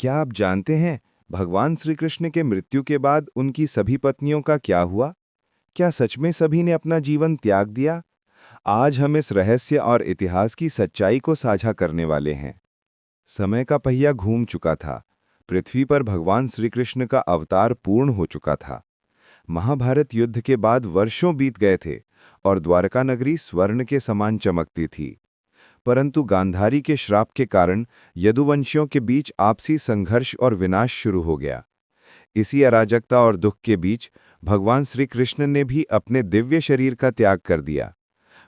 क्या आप जानते हैं भगवान श्री कृष्ण के मृत्यु के बाद उनकी सभी पत्नियों का क्या हुआ? क्या सच में सभी ने अपना जीवन त्याग दिया? आज हम इस रहस्य और इतिहास की सच्चाई को साझा करने वाले हैं। समय का पहिया घूम चुका था। पृथ्वी पर भगवान श्री कृष्ण का अवतार पूर्ण हो चुका था। महाभारत युद्ध के बाद वर्षों बीत गए थे और द्वारका नगरी स्वर्ण के समान चमकती थी। परंतु गांधारी के श्राप के कारण यदुवंशियों के बीच आपसी संघर्ष और विनाश शुरू हो गया। इसी अराजकता और दुख के बीच भगवान श्री कृष्ण ने भी अपने दिव्य शरीर का त्याग कर दिया।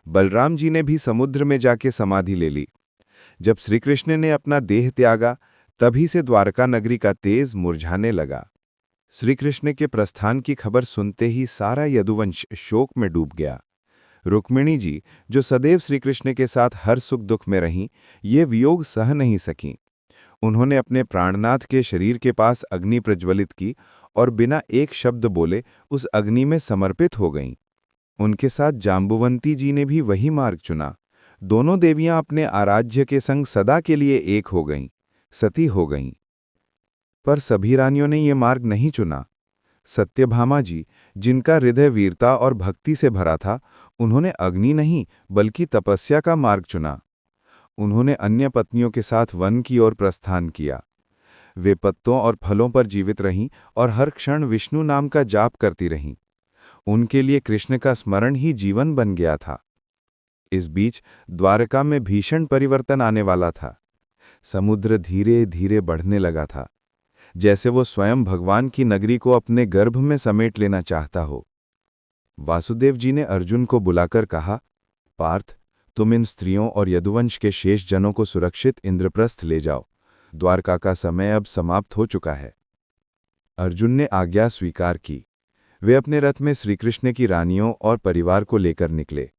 बलराम जी ने भी समुद्र में जाके समाधि ले ली। जब श्री कृष्ण ने अपना देह त्यागा, तभी से द्वारका नगरी का तेज मुरझाने लगा। श्री कृष्ण के प्रस्थान की खबर सुनते ही सारा यदुवंश शोक में डूब गया। रुक्मिणी जी, जो सदैव श्री कृष्ण के साथ हर सुख दुख में रहीं, ये वियोग सह नहीं सकीं। उन्होंने अपने प्राणनाथ के शरीर के पास अग्नि प्रज्वलित की और बिना एक शब्द बोले उस अग्नि में समर्पित हो गईं। उनके साथ जाम्बुवंती जी ने भी वही मार्ग चुना। दोनों देवियां अपने आराध्य के संग सदा के लिए एक हो गईं, सती हो गईं। पर सभी रानियों ने ये मार्ग नहीं चुना। सत्यभामा जी, जिनका हृदय वीरता और भक्ति से भरा था, उन्होंने अग्नि नहीं बल्कि तपस्या का मार्ग चुना। उन्होंने अन्य पत्नियों के साथ वन की ओर प्रस्थान किया। वे पत्तों और फलों पर जीवित रहीं और हर क्षण विष्णु नाम का जाप करती रहीं। उनके लिए कृष्ण का स्मरण ही जीवन बन गया था। इस बीच द्वारका में भीषण परिवर्तन आने वाला था। समुद्र धीरे धीरे बढ़ने लगा था, जैसे वो स्वयं भगवान की नगरी को अपने गर्भ में समेट लेना चाहता हो। वासुदेव जी ने अर्जुन को बुलाकर कहा, पार्थ, तुम इन स्त्रियों और यदुवंश के शेष जनों को सुरक्षित इंद्रप्रस्थ ले जाओ। द्वारका का समय अब समाप्त हो चुका है। अर्जुन ने आज्ञा स्वीकार की। वे अपने रथ में श्रीकृष्ण की रानियों और परिवार को लेकर निकले।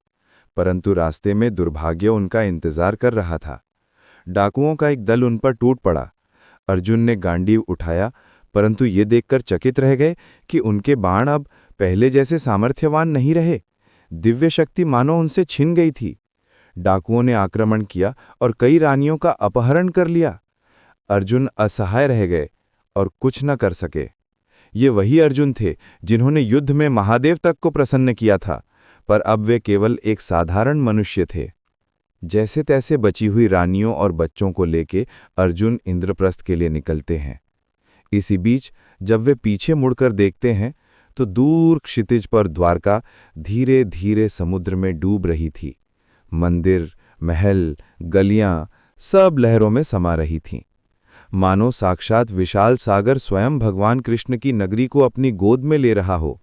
परंतु रास्ते में दुर्भाग्य उनका इंतजार कर रहा था। डाकुओं का एक दल उन पर टूट पड़ा। अर्जुन ने गांडीव उठाया, परंतु ये देखकर चकित रह गए कि उनके बाण अब पहले जैसे सामर्थ्यवान नहीं रहे। दिव्य शक्ति मानो उनसे छिन गई थी। डाकुओं ने आक्रमण किया और कई रानियों का अपहरण कर लिया। अर्जुन असहाय रह गए और कुछ न कर सके। ये वही अर्जुन थे जिन्होंने युद्ध में महादेव तक को प्रसन्न किया था, पर अब वे केवल एक साधारण मनुष्य थे। जैसे तैसे बची हुई रानियों और बच्चों को लेके अर्जुन इंद्रप्रस्थ के लिए निकलते हैं। इसी बीच जब वे पीछे मुड़कर देखते हैं तो दूर क्षितिज पर द्वारका धीरे धीरे समुद्र में डूब रही थी। मंदिर, महल, गलियां सब लहरों में समा रही थीं। मानो साक्षात विशाल सागर स्वयं भगवान कृष्ण की नगरी को अपनी गोद में ले रहा हो।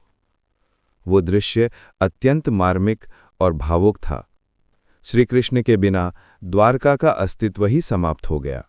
वो दृश्य अत्यंत मार्मिक और भावुक था। श्री कृष्ण के बिना द्वारका का अस्तित्व ही समाप्त हो गया।